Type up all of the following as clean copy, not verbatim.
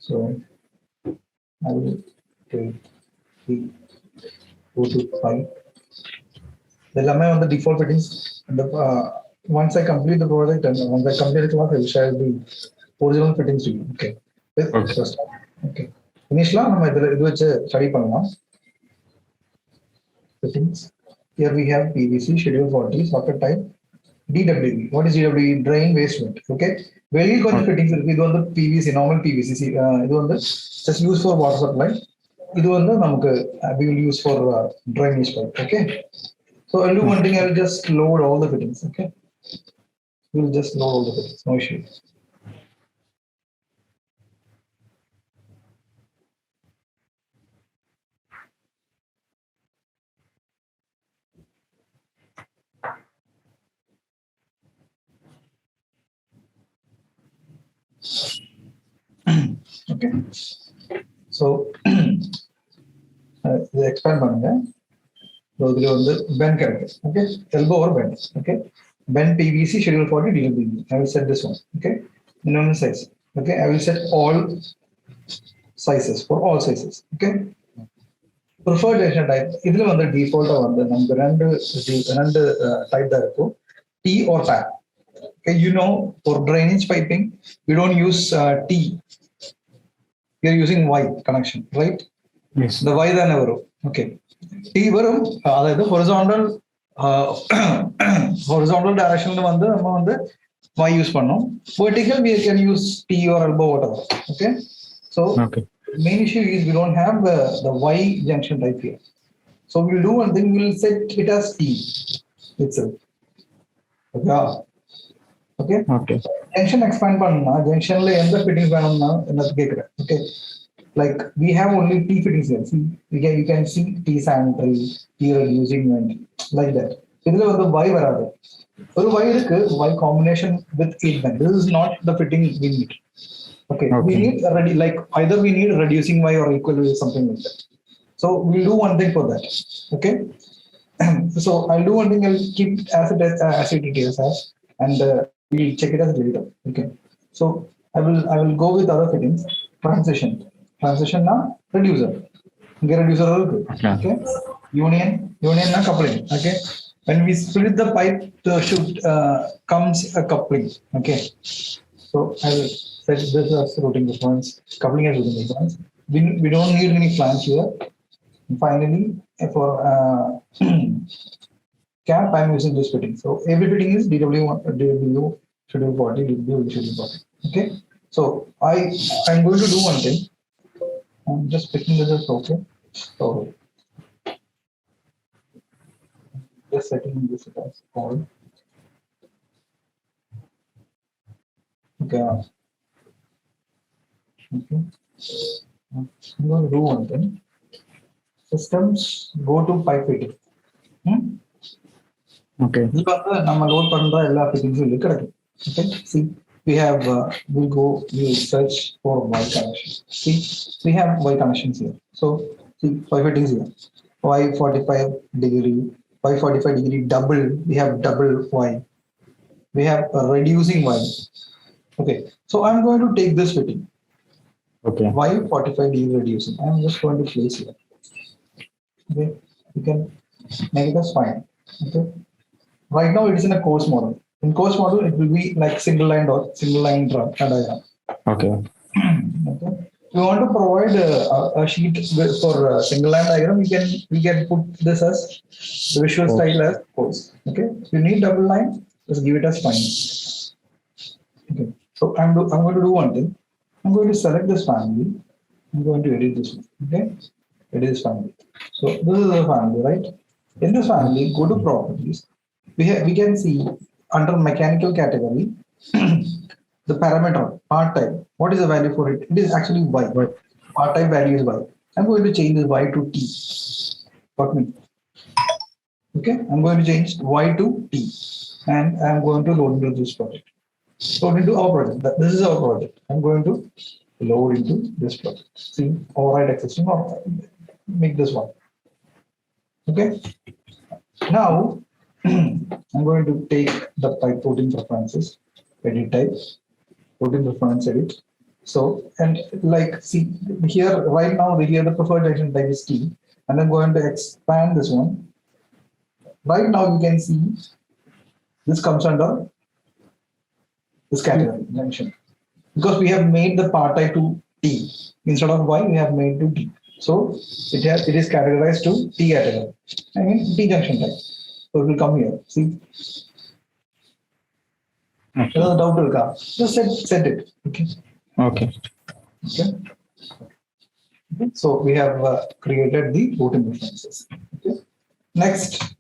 So I will take the go to file. The lemma on the default fittings. And once I complete the project and once I complete the class, I will share the original fittings to you. Okay. Okay. Okay. Finish la. நம்ம இது வச்சு study பண்ணலாம். Fittings. Here we have PVC schedule 40 socket type DWE. What is DWE? Drain waste vent. Okay. வெளியில் கொஞ்சம் fittings இருக்கு. இது வந்து PVC normal PVC. இது வந்து just use for water supply. இது வந்து நமக்கு we will use for drainage pipe. Okay. So I'll do one thing. I will just load all the fittings. Okay. We'll just load all the fittings. No issue. Okay. So expand பண்ணுங்க. So இதுல வந்து bend character. Okay. Elbow or bend. Okay. Bend PVC schedule 40 DWE. I will set this one. Okay. Minimum size. Okay. I will set all sizes for all sizes. Okay. Preferred direction type. இதுல வந்து default வந்து நமக்கு ரெண்டு type தான் இருக்கும். T or PAP. Okay. You know, for drainage piping, we don't use T. We are using Y connection, right? Yes. The Y தான் வரும். Okay. T வரும், அதாவது horizontal direction வந்து நம்ம வந்து Y யூஸ் பண்ணோம். Vertical we can use T or elbow whatever. Okay. So main issue is we don't have the Y junction type here. So we'll do one thing. We'll set it as T itself. Okay. Okay. Okay. Junction expand பண்ணா junctionல எந்த fittings வேணும்னா என்னது கேக்குறேன். Okay. Like we have only T fittings here. See, you can see T sanitary, T reducing vent, like that. இதுல வந்து Y வராது. ஒரு Y இருக்கு, Y combination with 8 vent. This is not the fitting we need. Okay. We need either we need reducing Y or equal Y, something like that. So we'll do one thing for that. Okay. So I'll do one thing. I'll keep as it is as, and we'll check it as later. Okay. So I will go with other fittings. Transition na reducer. Okay, reducer okay. Union na coupling. Okay. When we split the pipe, the chute comes a coupling. Okay. So I will set this as routing reference. Coupling as routing reference. We don't need any flange here. And finally, for cap, I'm using this fitting. So every fitting is DW1, DW schedule 40, DW schedule 40. Okay. So I'm going to do one thing. I'm just picking this as okay. So just setting this as all. Okay. Okay. I'm going to do one thing. Systems, go to pipe fitting. Okay. இப்போ வந்து நம்ம load பண்ற எல்லா ஃபிட்டிங்ஸும் இருக்கு கிடைக்கும். Okay. See. We have we'll search for Y connection. See, we have Y connections here. So see Y fittings here. Y 45 degree, Y 45 degree double. We have double Y. We have a reducing Y. Okay. So I'm going to take this fitting. Okay. Y 45 degree reducing. I'm just going to place here. Okay. You can make it as fine. Okay. Right now it is in a course model. In course model, it will be like single line diagram. Okay. Okay. We want to provide a sheet for single line diagram. We can put this as the visual style as course. Okay. If you need double line, just give it as fine. Okay. So I'm going to do one thing. I'm going to select this family. I'm going to edit this one. Okay. Edit this family. So this is the family, right? In this family, go to properties. We can see under mechanical category, the parameter part type. What is the value for it? It is actually Y. Part type value is Y. I'm going to change this Y to T. Got me? Okay. I'm going to change Y to T, and I'm going to load into this project. Load into our project. This is our project. I'm going to load into this project. See, override existing or make this one. Okay. Now. I'm going to take the pipe routing preferences, edit type, routing preference edit, So, and like, see here right now, here the preferred junction type is T, and I'm going to expand this one. Right now, you can see this comes under this category junction because we have made the part type to T instead of Y. We have made to T, so it is categorized to T category. I mean T junction type. So it will come here. See, another doubt will come. Just set it. Okay. Okay. Okay. So we have created the routing references. Okay. Next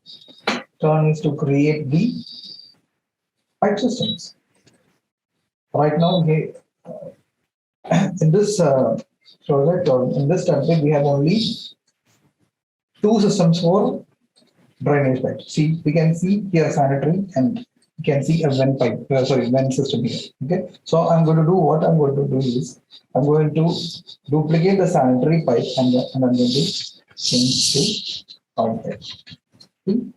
turn is to create the pipe systems. Right now, in this project or in this template, we have only 2 systems for drainage pipe. See, we can see here sanitary, and you can see a vent pipe. Vent system here. Okay. So I'm going to do what I'm going to do is I'm going to duplicate the sanitary pipe and I'm going to change to pipe pipe. See?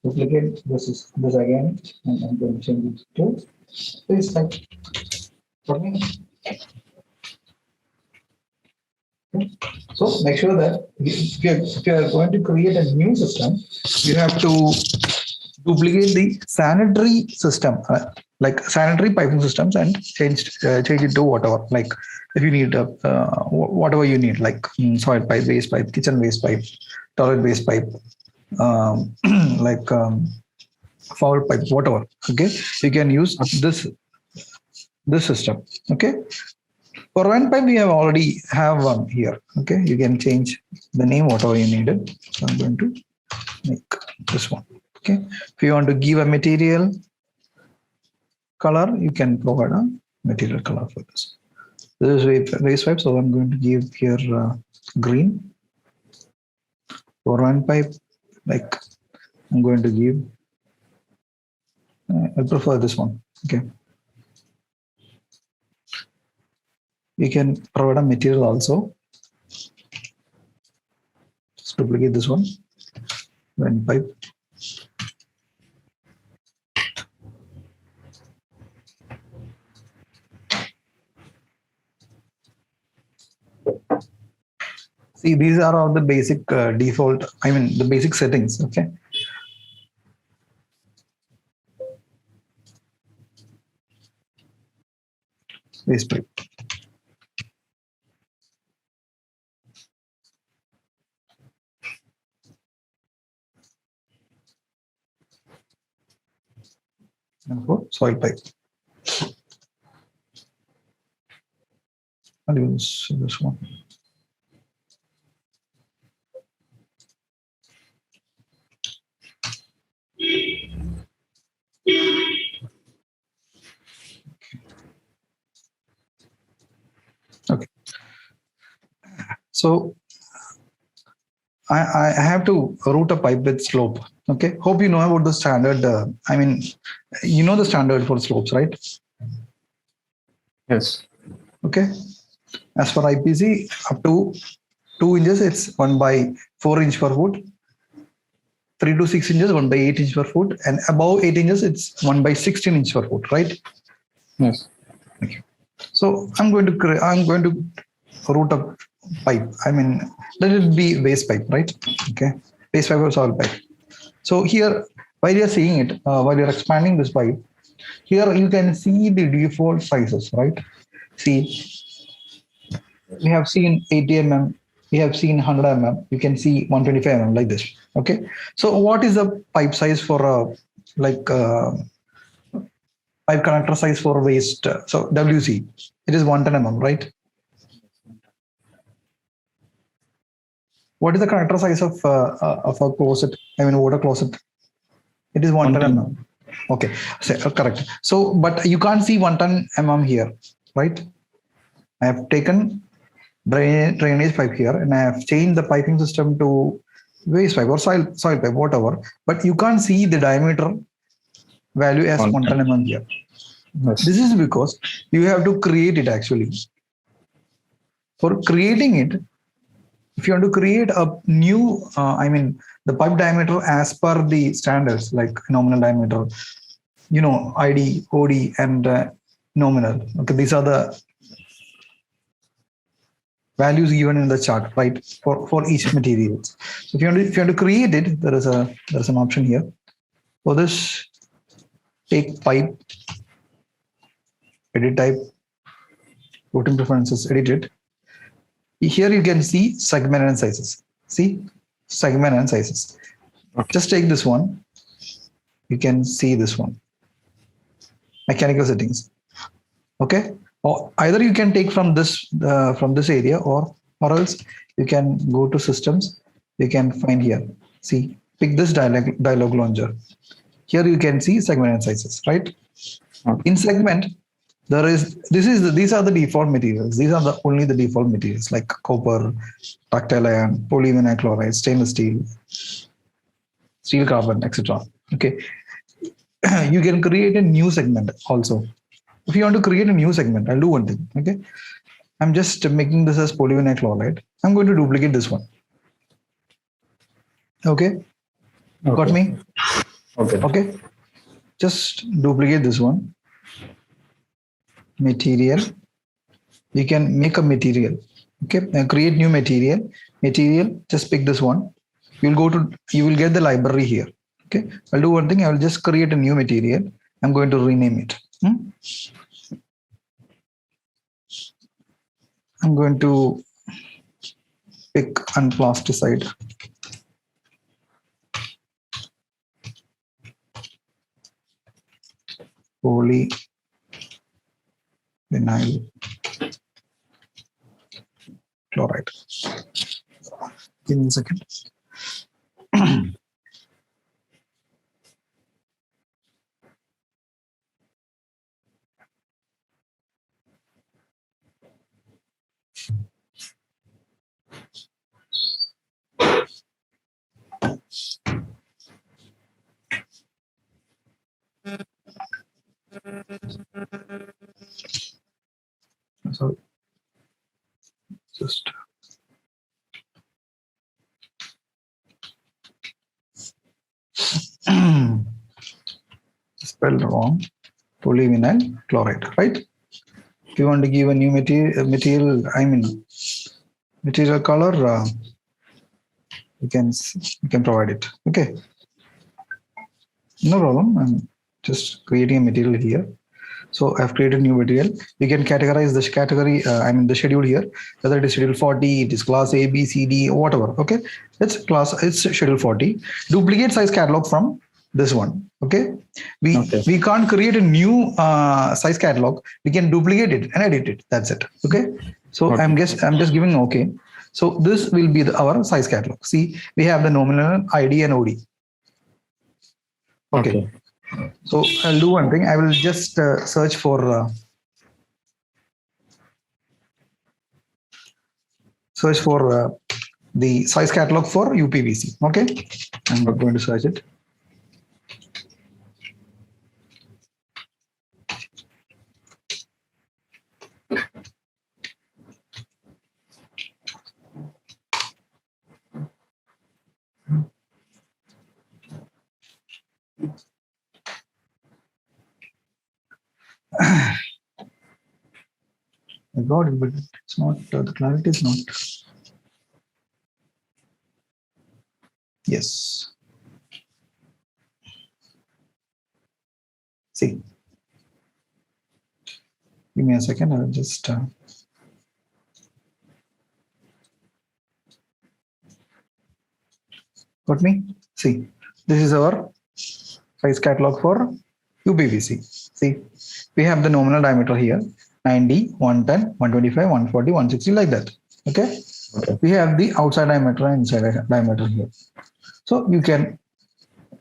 Duplicate this again, and I'm going to change it to this type. Okay. So make sure that if you are going to create a new system, you have to duplicate the sanitary system, like sanitary piping systems, and change it to whatever. Like if you need whatever you need, like soil pipe, waste pipe, kitchen waste pipe, toilet waste pipe, foul pipe, whatever. Okay, you can use this system. Okay. For vent pipe, we have already have one here. Okay, you can change the name whatever you needed. So I'm going to make this one. Okay, if you want to give a material color, you can provide a material color for this. This is waste pipe, so I'm going to give here green. For vent pipe, like I'm going to give. I prefer this one. Okay. You can provide a material also. Just duplicate this one. Vent pipe. See, these are all the basic default, I mean the basic settings. Okay. Waste pipe. And for soil pipe. I'll use this one. Okay. So I have to route a pipe with slope. Okay. Hope you know about the standard. I mean, you know the standard for slopes, right? Yes. Okay. As for IPC, up to 2 inches, it's 1/4 inch per foot. 3 to 6 inches, 1/8 inch per foot, and above 8 inches, it's 1/16 inch per foot, right? Yes. Okay. So I'm going to route a pipe. I mean, let it be waste pipe, right? Okay, waste pipe or soil pipe. So here, while you're seeing it, while you're expanding this pipe, here you can see the default sizes, right? See, we have seen 80 mm, we have seen 100 mm, you can see 125 mm like this. Okay, so what is the pipe size for pipe connector size for waste? So WC, it is 110 mm, right? What is the connector size of a closet? I mean, water closet. It is 110 mm. Okay, so, correct. So, but you can't see 110 mm here, right? I have taken drainage pipe here, and I have changed the piping system to waste pipe or soil pipe, whatever. But you can't see the diameter value as 110 mm here. Yes. This is because you have to create it actually. For creating it, if you want to create a new, I mean, the pipe diameter as per the standards, like nominal diameter, you know, ID, OD, and nominal. Okay, these are the values given in the chart, right? For each material. So if you want to create it, there's an option here. For this, take pipe, edit type, routing preferences, edit it. Here you can see segment and sizes. See segment and sizes. Okay. Just take this one. You can see this one. Mechanical settings. Okay. Or either you can take from this area, or else you can go to systems. You can find here. See, pick this dialog launcher. Here you can see segment and sizes, right? Okay. In segment, these are the default materials. These are only the default materials like copper, ductile iron, polyvinyl chloride, stainless steel, steel carbon, etc. Okay. You can create a new segment also. If you want to create a new segment, I'll do one thing. Okay. I'm just making this as polyvinyl chloride. I'm going to duplicate this one. Okay. Got me? Okay. Okay. Just duplicate this one. Material. You can make a material. Okay. And create new material. Just pick this one. You will get the library here. Okay. I'll do one thing. I will just create a new material. I'm going to rename it. I'm going to pick unplasticide. Polyvinyl chloride. Give me a second. Sorry. Just spelled wrong. Polyvinyl chloride, right? If you want to give a new material color, you can provide it. Okay, no problem. I'm just creating a material here. So I've created new material. You can categorize this category, the schedule here, whether it is schedule 40, it is class A, B, C, D, or whatever. Okay, it's schedule 40. Duplicate size catalog from this one. Okay, we can't create a new size catalog. We can duplicate it and edit it. That's it. Okay, so I'm just giving okay. So this will be our size catalog. See, we have the nominal, ID, and OD. Okay. So I'll do one thing. I will just search for the size catalog for UPVC. Okay, I'm going to search it. I got it, but it's not, the clarity is not. Yes. See. Give me a second. I will just. Got me? See, this is our size catalog for UPVC. See, we have the nominal diameter here. 90, 110, 125, 140, 160, like that. Okay. We have the outside diameter and inside diameter here. So you can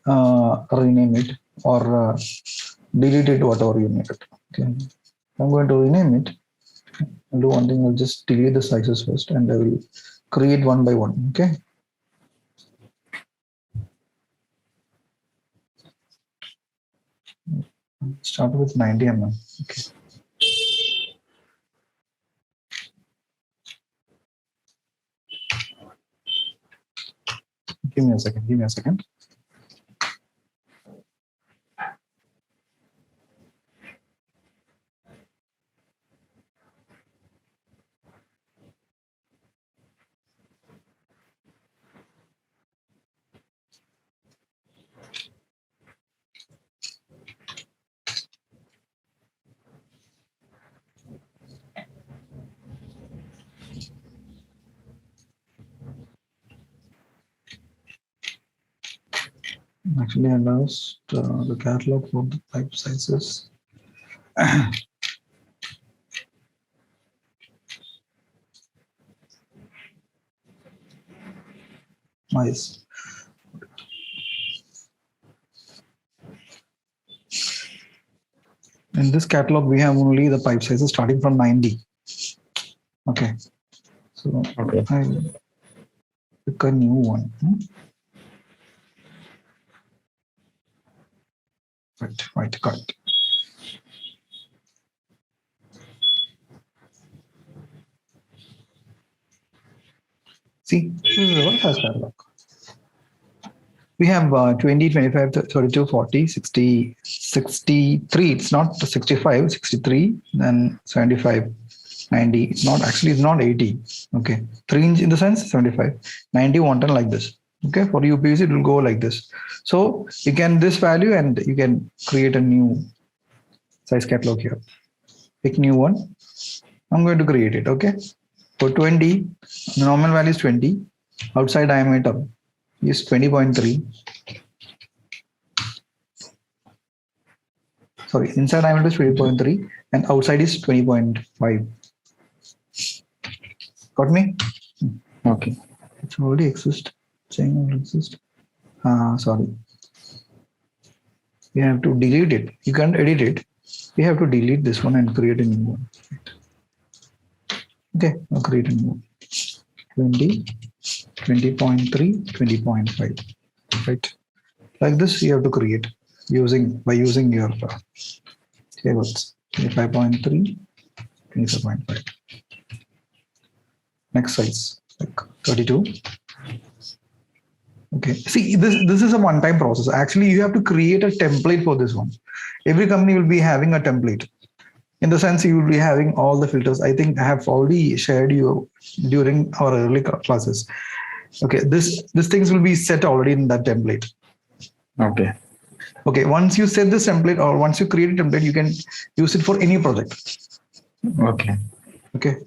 rename it or delete it, whatever you need it. Okay. I'm going to rename it. I'll do one thing. I'll just delete the sizes first and I will create one by one. Okay. Start with 90 mm. Okay. Give me a second. Actually, I lost the catalog for the pipe sizes. Nice. In this catalog, we have only the pipe sizes starting from 90. Okay. So Okay. I'll pick a new one. Right, got it. See, this is our first catalog. We have 20, 25, 32, 40, 60, 63. It's not 65, 63, then 75, 90. It's not actually, it's not 80. Okay. 3 inch in the sense 75, 90, 110 like this. Okay. For UPVC, it will go like this. So you can this value and you can create a new size catalog here. Pick new one. I'm going to create it. Okay. For 20, the normal value is 20. Outside diameter is 20.3. Sorry, inside diameter is 20.3 and outside is 20.5. Got me? Okay. It's already exist. Saying already exist. Sorry. You have to delete it. You can't edit it. You have to delete this one and create a new one. Okay, I'll create a new one. 20, 20.3, 20.5. Right. Like this, you have to create by using your tables. 25.3, 25.5. Next size, like 32. Okay. See, this is a one-time process. Actually, you have to create a template for this one. Every company will be having a template. In the sense, you will be having all the filters. I think I have already shared you during our early classes. Okay, this things will be set already in that template. Okay. Okay, once you set this template or once you create a template, you can use it for any project. Okay. Okay.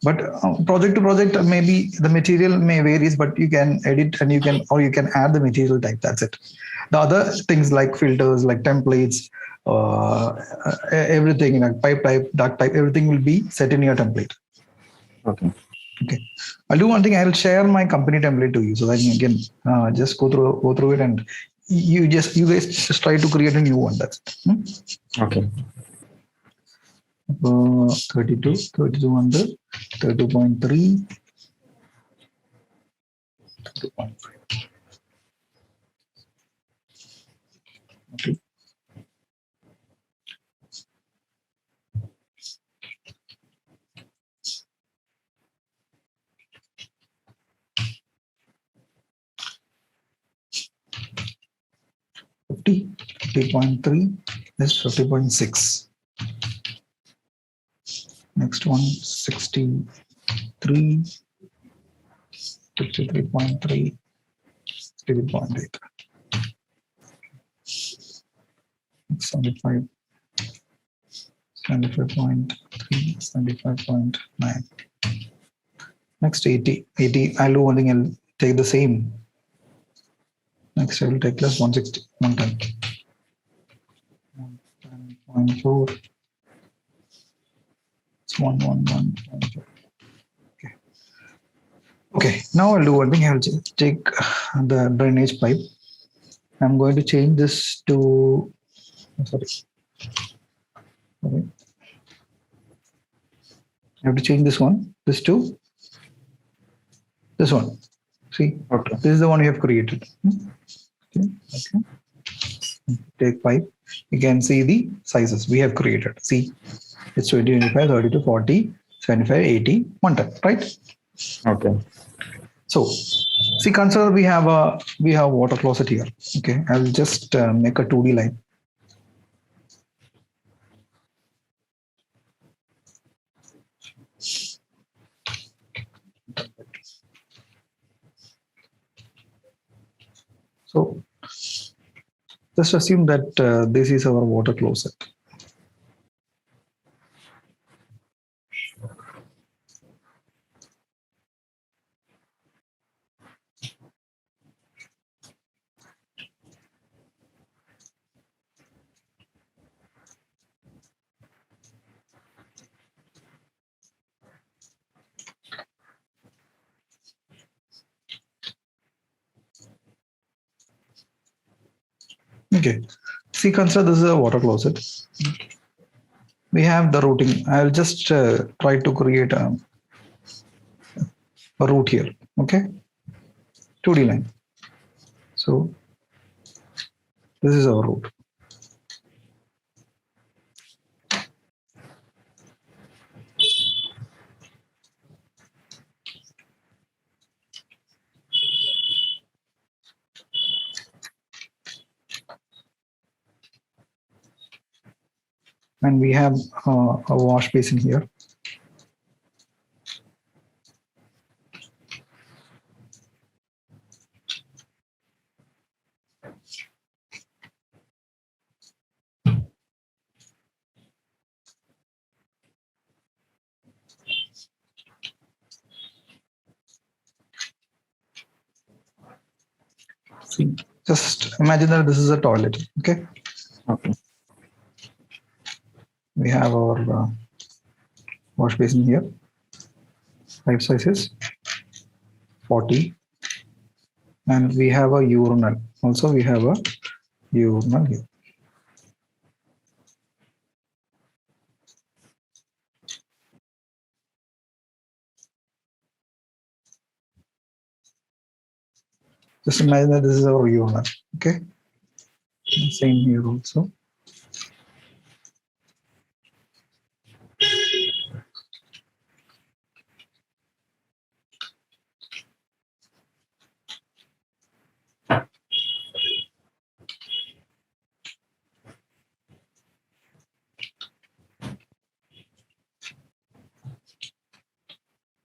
But project to project, maybe the material may varies, but you can edit and you can add the material type. That's it. The other things like filters, like templates, everything like pipe type, duct type, everything will be set in your template. Okay. Okay. I'll do one thing. I'll share my company template to you so that you can just go through it and you guys just try to create a new one. That's it. Okay. 32, 3200, 32.3, 32.5. Okay. Fifty 50.3 is 50.6. Next one 63, 63.3, 63.8. 75, 75.3, 75.9. Next 80, 80. I'll do one thing. I'll take the same. Next I will take plus 160, 110. 110.4. It's 111.4. Okay. Okay. Now I'll do one thing. I'll take the drainage pipe. I'm going to change this to. Sorry. Okay. I have to change this one. This to this one. See. Okay. This is the one we have created. Okay. Okay. Take pipe. You can see the sizes we have created. See, it's 20, 25, 32, 40, 75, 80, 110, right? Okay. So, see, consider we have water closet here. Okay, I will just make a 2D line. So, just assume that this is our water closet. Okay. See, consider this is a water closet. We have the routing. I'll just try to create a route here. Okay. 2D line. So this is our route. And we have a wash basin here. See, just imagine that this is a toilet. Okay. Okay. We have our wash basin here. Pipe size is 40. And we have a urinal. Also, we have a urinal here. Just imagine that this is our urinal. Okay. And same here also.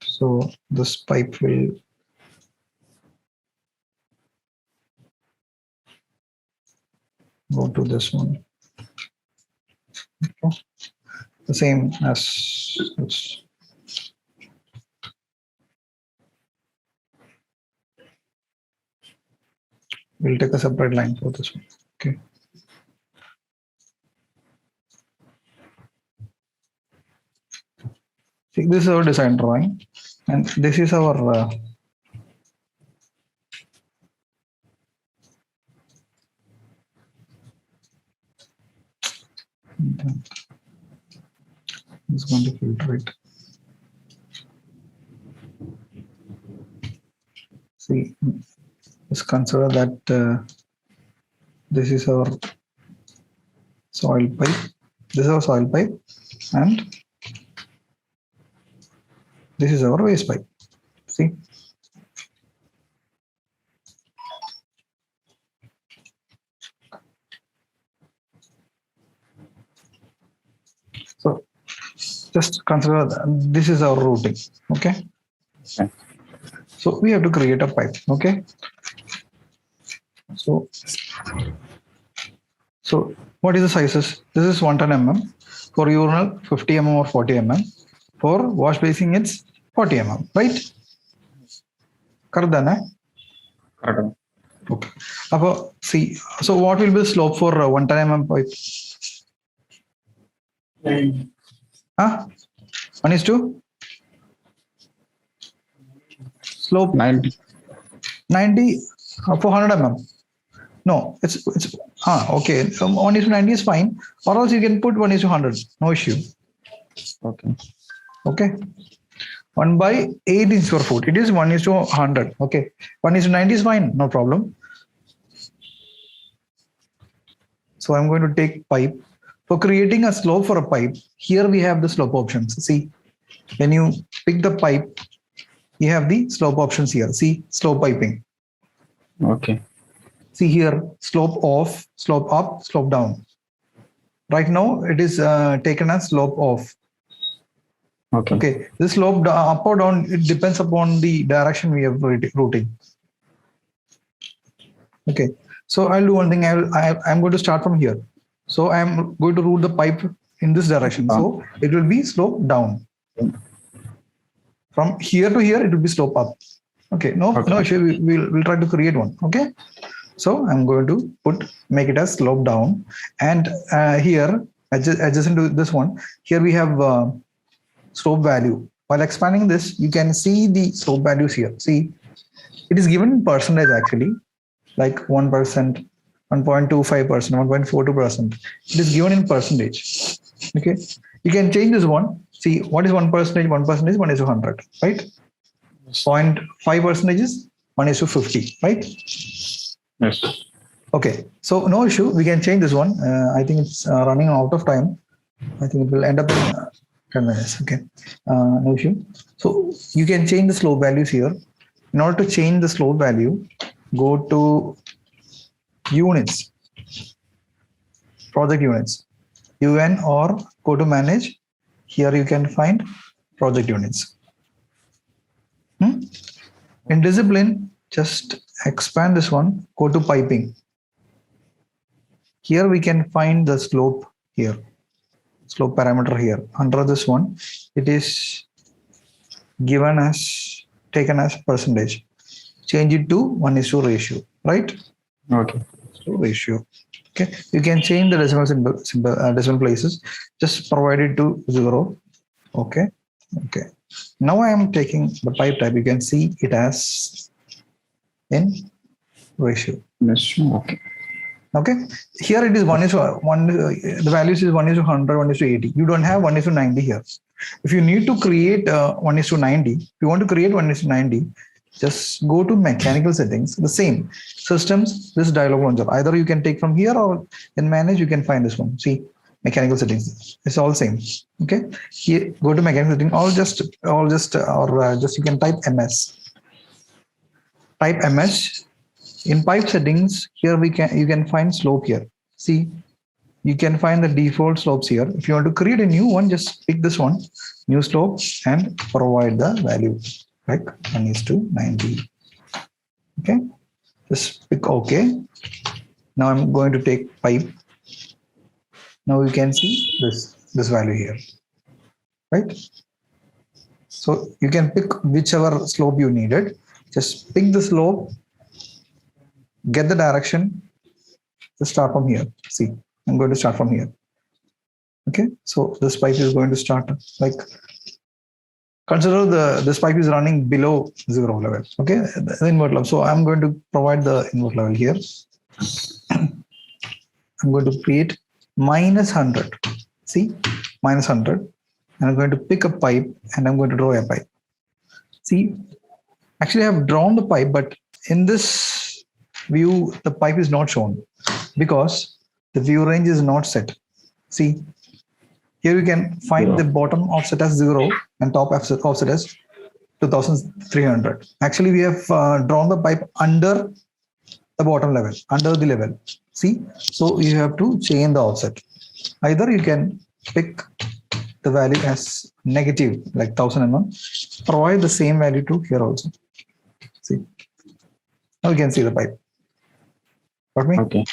So this pipe will go to this one. Okay. The same as this. We'll take a separate line for this one. Okay. See, this is our design drawing, and this is our it's going to filter it. See, let's consider that this is our soil pipe. This is our soil pipe, and this is our waste pipe. See, so just consider that this is our routing. Okay. Okay. So we have to create a pipe. Okay. So what is the sizes? This is 110 mm. For urinal, 50 mm or 40 mm. For wash basin, it's 40 mm, right? Correct. Correct. Okay. See, so what will be the slope for 110 mm pipe? Huh? 1:2? Slope 90. 90 for 100 mm. No, it's okay. 1:90 is fine, or else you can put 1:100. No issue. Okay. Okay. 1/8 inch per foot. It is 1:100. Okay. 1:90 is fine. No problem. So I'm going to take pipe. For creating a slope for a pipe, here we have the slope options. See, when you pick the pipe, you have the slope options here. See, slope piping. Okay. See here, slope off, slope up, slope down. Right now, it is taken as slope off. Okay. Okay, this slope up or down, it depends upon the direction we are routing. Okay, so I'll do one thing. I'm going to start from here. So I'm going to route the pipe in this direction. So it will be slope down. From here to here, it will be slope up. Okay, no issue. We'll try to create one. Okay, so I'm going to make it as slope down, and here adjacent to this one, here we have slope value. While expanding this, you can see the slope values here. See, it is given in percentage actually, like 1%, 1.25%, 1.42%. It is given in percentage. Okay. You can change this one. See, what is 1%? 1% is 1 is to 100, right? 0.5% is 1 is to 50, right? Yes. Okay. So no issue. We can change this one. I think it's running out of time. I think it will end up in 10 minutes. Okay. No issue. So you can change the slope values here. In order to change the slope value, go to units, project units, UN, or go to manage. Here you can find project units. In discipline, just expand this one, go to piping. Here we can find the slope here, slope parameter here. Under this one, it is given as, taken as percentage. Change it to 1:2 ratio, right? Okay. So ratio. Okay, you can change the decimal places. Just provide it to 0. Okay. Okay. Now I am taking the pipe type. You can see it as in ratio. Yes. Okay. Okay. Here it is 1:1. The values is 1:100, 1:80. You don't have 1:90 here. If you need to create 1:90, if you want to create 1:90, just go to mechanical settings. The same systems. This dialog launcher. Either you can take from here or in manage. You can find this one. See, mechanical settings. It's all same. Okay. Here, go to mechanical settings. Just you can type MS. Type MS. In pipe settings, here you can find slope here. See, you can find the default slopes here. If you want to create a new one, just pick this one, new slope, and provide the value like 1:90. Okay, just pick OK. Now I'm going to take pipe. Now you can see this value here, right? So you can pick whichever slope you needed. Just pick the slope. Get the direction. Just start from here. See, I'm going to start from here. Okay, so this pipe is going to start like, consider this pipe is running below 0 level. Okay, the invert level. So I'm going to provide the invert level here. I'm going to create -100. See, -100. And I'm going to pick a pipe and I'm going to draw a pipe. See, actually I have drawn the pipe, but in this view, the pipe is not shown because the view range is not set. See, here you can find the bottom offset as 0 and top offset as 2300. Actually, we have drawn the pipe under the bottom level, under the level. See, so you have to change the offset. Either you can pick the value as negative, like 1000 mm, provide the same value to here also. See, now you can see the pipe. Got me? Okay.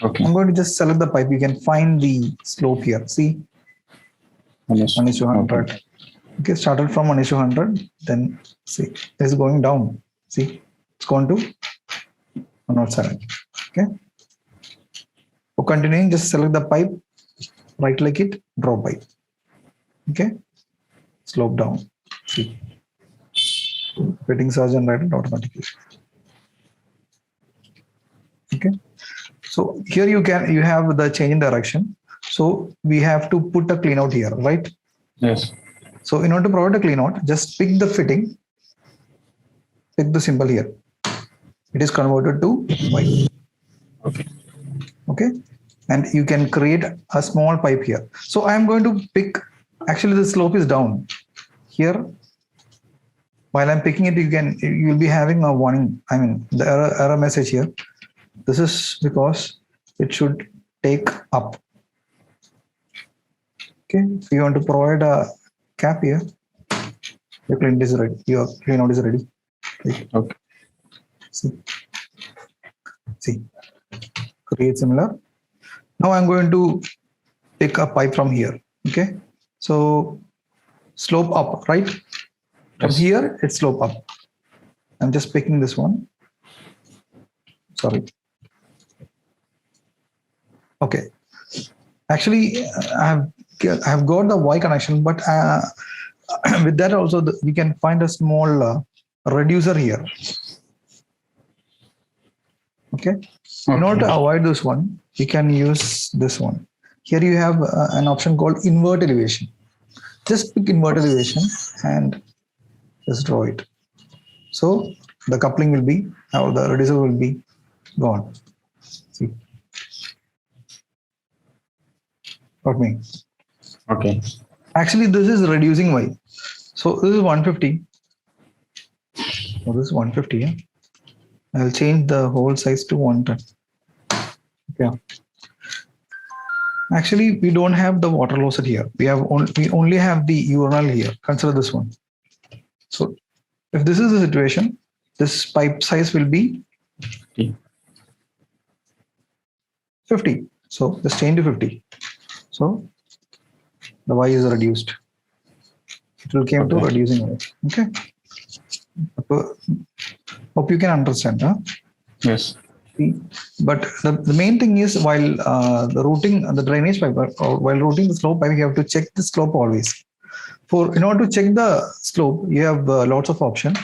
Okay. I'm going to just select the pipe. You can find the slope here. See, 1:100. Okay, started from 1:100. Then see, it's going down. See, it's gone to 107. Okay. For continuing, just select the pipe, right click it, draw pipe. Okay, slope down. See, fitting surge and write it automatically. Okay, so here you have the change in direction. So we have to put a clean out here, right? Yes. So in order to provide a clean out, just pick the fitting, pick the symbol here. It is converted to white. Okay. Okay, and you can create a small pipe here. So I am going to pick. Actually, the slope is down here. While I'm picking it, you'll be having a warning. I mean, the error message here. This is because it should take up. Okay, if you want to provide a cap here, your clean is ready. Your clean out is ready. Okay. See, create similar. Now I'm going to pick a pipe from here. Okay, so slope up, right? From Yes. here, it's slope up. I'm just picking this one. Sorry. Okay. Actually, I have got the Y connection, but with that also we can find a small reducer here. Okay. In order to Okay. avoid this one, you can use this one. Here you have an option called invert elevation. Just pick invert elevation and just draw it. So the coupling will be, or the reducer will be gone. See, got me. Okay. Actually, this is reducing Y. So this is 150. So this is 150. Yeah? I'll change the whole size to 110. Yeah. Actually, we don't have the water loss here. We only have the urinal here. Consider this one. So if this is the situation, this pipe size will be 50. So just change to 50. So the Y is reduced. It will came to Okay. reducing Y. Okay. Hope you can understand. Huh? Yes. But the main thing is while the routing the drainage pipe or while routing the slope pipe, you have to check the slope always. In order to check the slope, you have lots of options.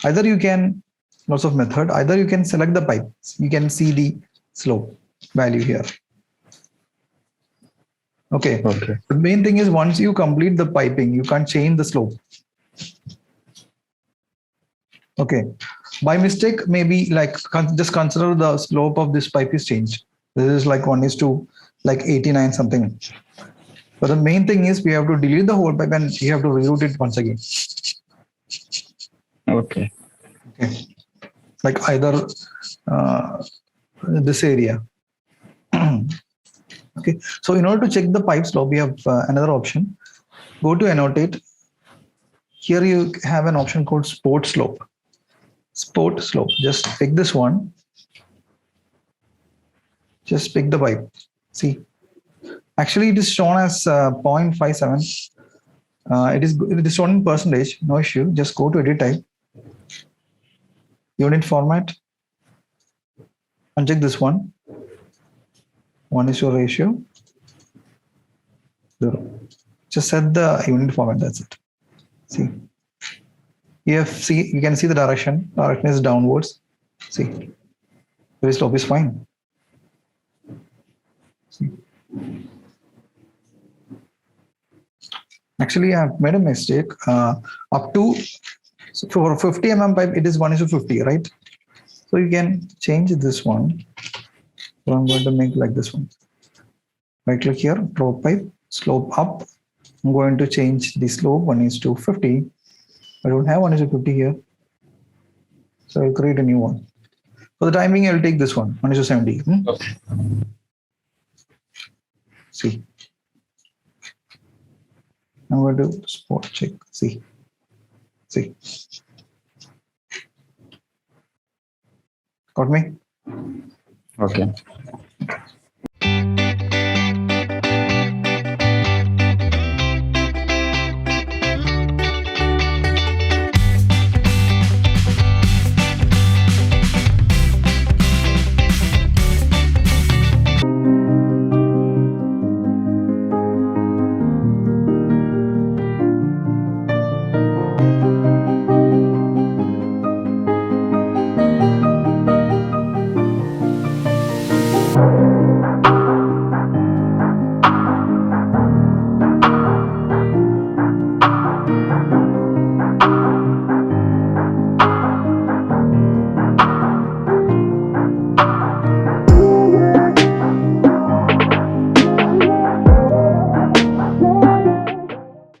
Either you can lots of method. Either you can select the pipe. You can see the slope value here. Okay. Okay. The main thing is once you complete the piping, you can't change the slope. Okay. By mistake, maybe like just consider the slope of this pipe is changed. This is like 1:, like 89 something. But the main thing is we have to delete the whole pipe and you have to reroute it once again. Okay. Okay. Like either this area. Okay. So in order to check the pipe slope, we have another option. Go to annotate. Here you have an option called sport slope. Sport slope. Just pick this one. Just pick the pipe. See. Actually, it is shown as 0.57. It is shown in percentage. No issue. Just go to edit type. Unit format. Uncheck this one. 1:0 ratio. 0. Just set the unit format. That's it. See. You can see the direction. Direction is downwards. See. The slope is fine. See. Actually, I have made a mistake. Up to for 50 mm pipe, it is 1:50, right? So you can change this one. So I'm going to make like this one. Right click here, draw pipe, slope up. I'm going to change the slope 1:50. I don't have 1:50 here. So I'll create a new one. For the time being, I'll take this one, 1:70. Okay. See. I'm going to spot check. See. Got me? Okay.